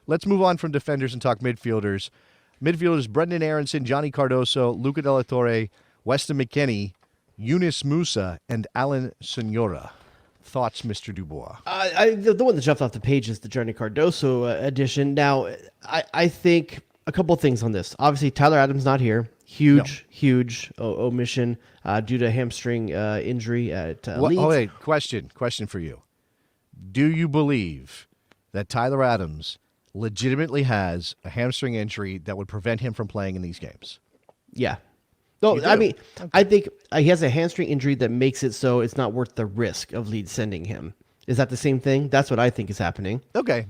let's move on from defenders and talk midfielders. Midfielders: Brendan Aronson, Johnny Cardoso, Luca De La Torre, Weston McKennie, Yunus Musa, and Alan Senora. Thoughts, Mr. Dubois? The one that jumped off the page is the Johnny Cardoso edition. Now, I think a couple of things on this. Obviously, Tyler Adams not here. Huge omission due to hamstring injury at Leeds. Oh, wait, question for you. Do you believe that Tyler Adams legitimately has a hamstring injury that would prevent him from playing in these games? Yeah. No, I mean, okay. I think he has a hamstring injury that makes it so it's not worth the risk of Leeds sending him. Is that the same thing? That's what I think is happening. Okay.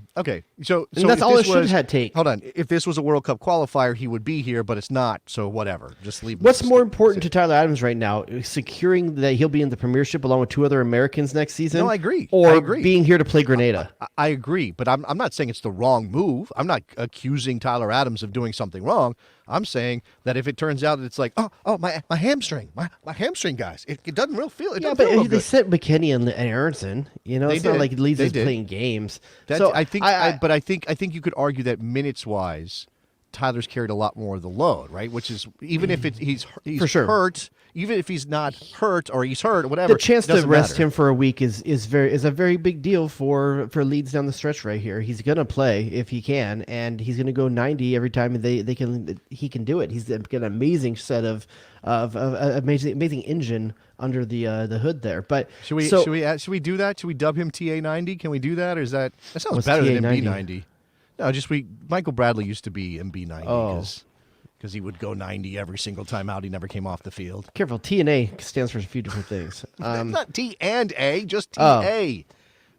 So that's all it should have taken. Hold on. If this was a World Cup qualifier, he would be here, but it's not. So whatever. Just leave. What's more important to Tyler Adams right now? Securing that he'll be in the Premiership along with 2 other Americans next season? No, I agree. Or being here to play Grenada? I agree, but I'm not saying it's the wrong move. I'm not accusing Tyler Adams of doing something wrong. I'm saying that if it turns out that it's like, my hamstring, my hamstring, guys, it doesn't really feel. They sent McKennie and Aronson. It's not like Leeds is playing games. I think you could argue that minutes wise, Tyler's carried a lot more of the load, right? Which is even if he's for sure. hurt, even if he's not hurt or he's hurt or whatever, the chance to rest him for a week is a very big deal for Leeds down the stretch right here. He's gonna play if he can, and he's gonna go 90 every time he can do it. He's got an amazing set of amazing engine under the hood there. But should we do that? Should we dub him TA90? Can we do that, or is that sounds better than MB90? No, Michael Bradley used to be MB90 because he would go 90 every single time out. He never came off the field. Careful, T and A stands for a few different things. Not T and A, just TA.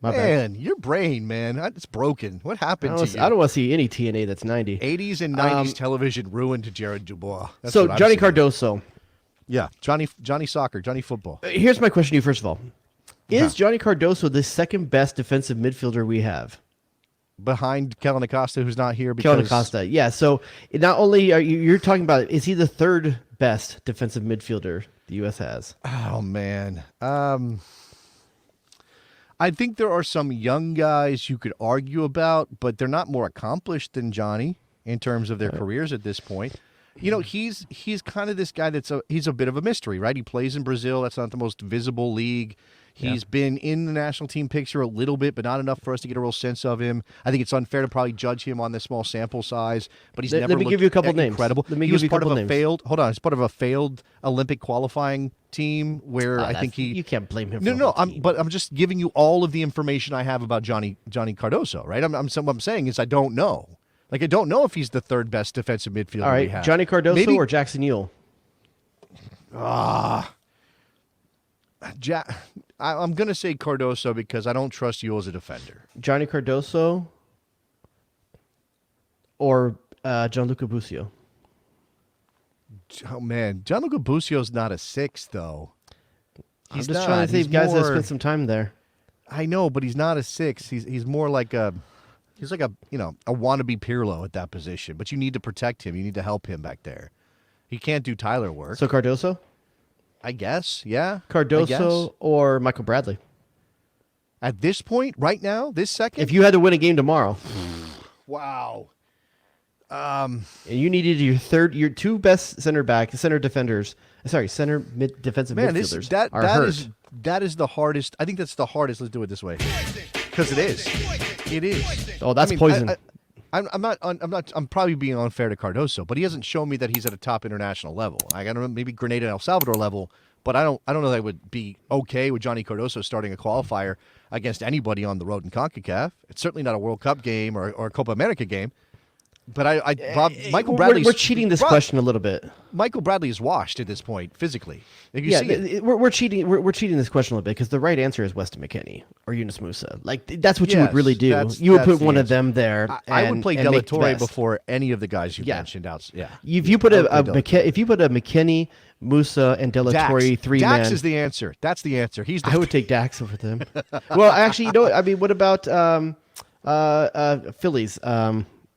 My man, bad. Your brain, man, it's broken. What happened to you? I don't want to see any T and A that's 90. 80s and 90s television ruined Jared Dubois. That's so Johnny Cardoso. Yeah, Johnny Soccer, Johnny Football. Here's my question to you, first of all. Is Johnny Cardoso the second best defensive midfielder we have? Behind Kellen Acosta, who's not here. Kellen Acosta, yeah. So not only are you're talking about, is he the third best defensive midfielder the U.S. has? Oh, man. I think there are some young guys you could argue about, but they're not more accomplished than Johnny in terms of their careers at this point. He's kind of this guy he's a bit of a mystery, right? He plays in Brazil. That's not the most visible league. He's been in the national team picture a little bit, but not enough for us to get a real sense of him. I think it's unfair to probably judge him on this small sample size, but he's never looked give you a couple names. Incredible. Let me he give was you a part of couple a names. failed. Hold on, he's part of a failed Olympic qualifying team where I think you can't blame him. But I'm just giving you all of the information I have about Johnny Cardoso, right? What I'm saying is I don't know. Like, I don't know if he's the third best defensive midfielder all right, we have. Johnny Cardoso or Jackson Ewell? I'm going to say Cardoso because I don't trust you as a defender. Johnny Cardoso or Gianluca Busio? Oh, man. Gianluca Busio's not a 6, though. I'm just trying to save guys that spent some time there. I know, but he's not a 6. He's more like a wannabe Pirlo at that position. But you need to protect him. You need to help him back there. He can't do Tyler work. So Cardoso? I guess, yeah. Cardoso or Michael Bradley? At this point, right now, this second? If you had to win a game tomorrow. Wow. And you needed your two best center defenders. Center defensive midfielders are hurt. That is the hardest. I think that's the hardest. Let's do it this way. Because it is. It is. Oh, that's poison. I'm probably being unfair to Cardoso, but he hasn't shown me that he's at a top international level. I don't know, maybe Grenada and El Salvador level, but I don't know that I would be okay with Johnny Cardoso starting a qualifier against anybody on the road in CONCACAF. It's certainly not a World Cup game or a Copa America game. But Michael Bradley. We're cheating this question a little bit. Michael Bradley is washed at this point physically. We're cheating. We're cheating this question a little bit because the right answer is Weston McKennie or Yunus Musa. Like that's what you would really do. You would put one of them there. I would play De La Torre before any of the guys you mentioned. If you put a McKennie, Musa, and De La Torre 3-man. Dax is the answer. That's the answer. I would take Dax over them. Well, actually, what about Phillies?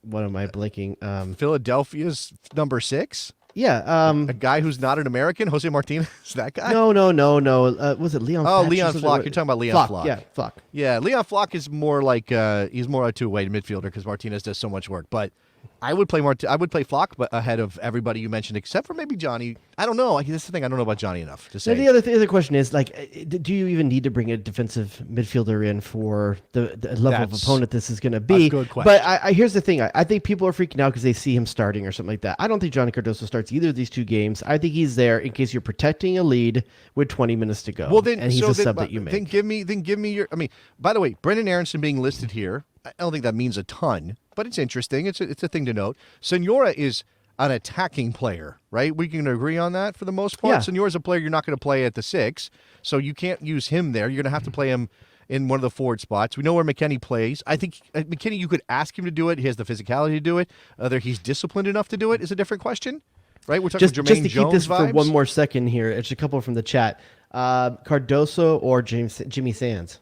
What am I blinking? Philadelphia's number 6? Yeah. A guy who's not an American, Jose Martinez, that guy? No. Was it Leon? Oh, Fetch or Leon something? Flock. You're talking about Leon Flock. Yeah, Flock. Yeah, Leon Flock is more like he's more a two-way midfielder because Martinez does so much work. But I would play Flock, but ahead of everybody you mentioned, except for maybe Johnny. I don't know. That's the thing. I don't know about Johnny enough to say. Now, the other question is do you even need to bring a defensive midfielder in for the level of opponent this is going to be? A good question. But here's the thing. I think people are freaking out because they see him starting or something like that. I don't think Johnny Cardoso starts either of these two games. I think he's there in case you're protecting a lead with 20 minutes to go. Well, then, and he's a sub that you make. Then give me your. I mean, by the way, Brendan Aronson being listed here, I don't think that means a ton, but it's interesting. It's a thing to note. Senora is an attacking player, right? We can agree on that for the most part. Yeah. Senor's a player you're not going to play at the 6, so you can't use him there. You're going to have to play him in one of the forward spots. We know where McKennie plays. I think McKennie, you could ask him to do it. He has the philosophy to do it. Whether he's disciplined enough to do it is a different question, right? We're talking Just Jermaine to Jones keep this vibes. for one more second here, it's a couple from the chat. Cardoso or Jimmy Sands?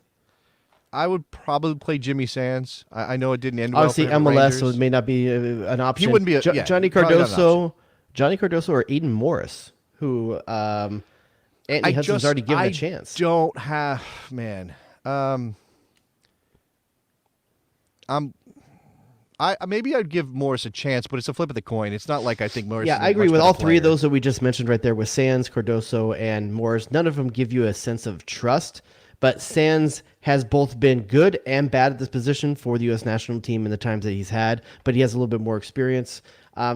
I would probably play Jimmy Sands. I know it didn't end well. Obviously for him at MLS, Rangers. so it may not be an option. He wouldn't be Johnny probably not an Cardoso. Johnny Cardoso or Aiden Morris, who Anthony Hudson's already given a chance. Don't have man. Maybe I'd give Morris a chance, but it's a flip of the coin. It's not like I think Morris. Yeah, is I agree much with better all three of player. those that we just mentioned right there with Sands, Cardoso, and Morris. None of them give you a sense of trust, but Sands has both been good and bad at this position for the U.S. national team in the times that he's had, but he has a little bit more experience.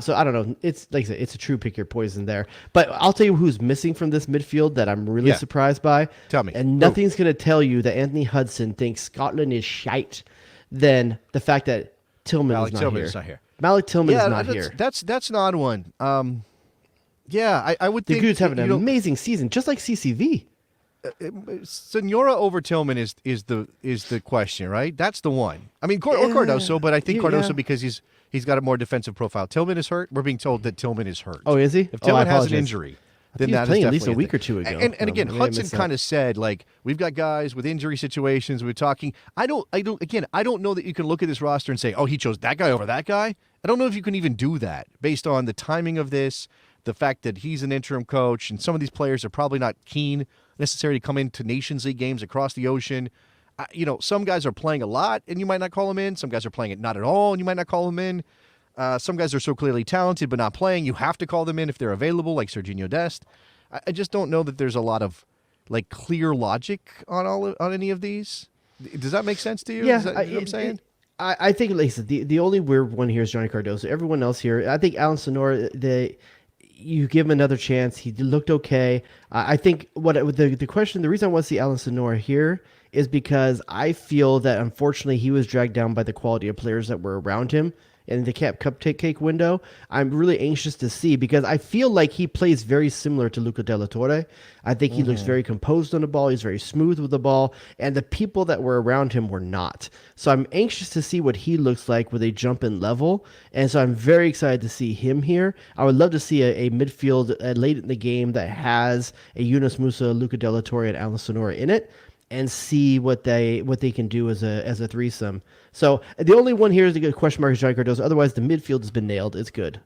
So I don't know. It's like I said, it's a true pick your poison there. But I'll tell you who's missing from this midfield that I'm really surprised by. Tell me. And nothing's going to tell you that Anthony Hudson thinks Scotland is shite than the fact that Malik Tillman is not here. Malik Tillman is not here. That's an odd one. Yeah, I would The think dude's having an amazing season, just like CCV. Senora over Tillman is the question, right? That's the one. I mean, or Cardoso, but I think Cardoso because he's got a more defensive profile. Tillman is hurt. We're being told that Tillman is hurt. Oh, is he? If Tillman has an apologize. injury, I then think he was that is playing at definitely least a week or two ago. And again, Maybe I Hudson missed that. kind of said like we've got guys with injury situations. We're talking. I don't know that you can look at this roster and say, oh, he chose that guy over that guy. I don't know if you can even do that based on the timing of this, the fact that he's an interim coach, and some of these players are probably not keen necessarily to come into Nations League games across the ocean. Some guys are playing a lot, and you might not call them in. Some guys are playing it not at all, and you might not call them in. Some guys are so clearly talented but not playing. You have to call them in if they're available, like Serginho Dest. I just don't know that there's a lot of clear logic on any of these. Does that make sense to you? Yeah, Is that, you know what I'm saying? I think, like I said, the only weird one here is Johnny Cardoso. Everyone else here, I think Alan Sonora, you give him another chance. He looked okay. I think the reason I want to see Alan Sonora here is because I feel that unfortunately he was dragged down by the quality of players that were around him in the cupcake window. I'm really anxious to see because I feel like he plays very similar to Luca De La Torre. I think he looks very composed on the ball. He's very smooth with the ball, and the people that were around him were not. So I'm anxious to see what he looks like with a jump in level, and so I'm very excited to see him here. I would love to see a midfield late in the game that has a Yunus Musa, Luca De La Torre, and Alan Sonora in it, and see what they can do as a threesome. So the only one here is the question mark is Johnny Cardoso. Otherwise, the midfield has been nailed. It's good.